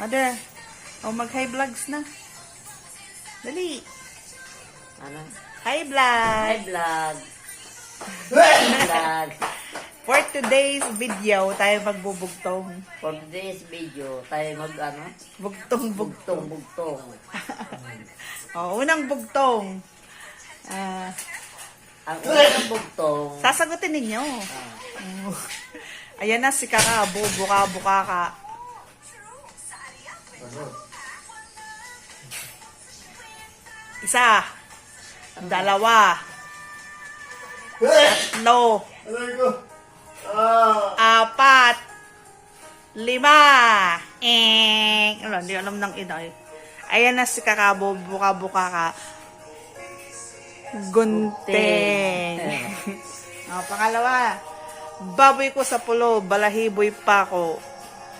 Mother, mag-high vlogs na. Dali. Ano? Hi vlog. Hi, vlog. Vlog. For today's video, tayo magbubugtong. For today's video, tayo mag-ano? Bugtong-bugtong. Bugtong. Unang bugtong. Ang unang bugtong. Sasagutin ninyo. Ayan na si Kakabo, buka-buka ka. Isa. Dalawa. Tatlo. Apat. Lima. Hindi alam ng ina eh. Ayan na si Kakabo, buka-buka ka. Gunting. Pangalawa. Baboy ko sa pulo, balahiboy pa ko.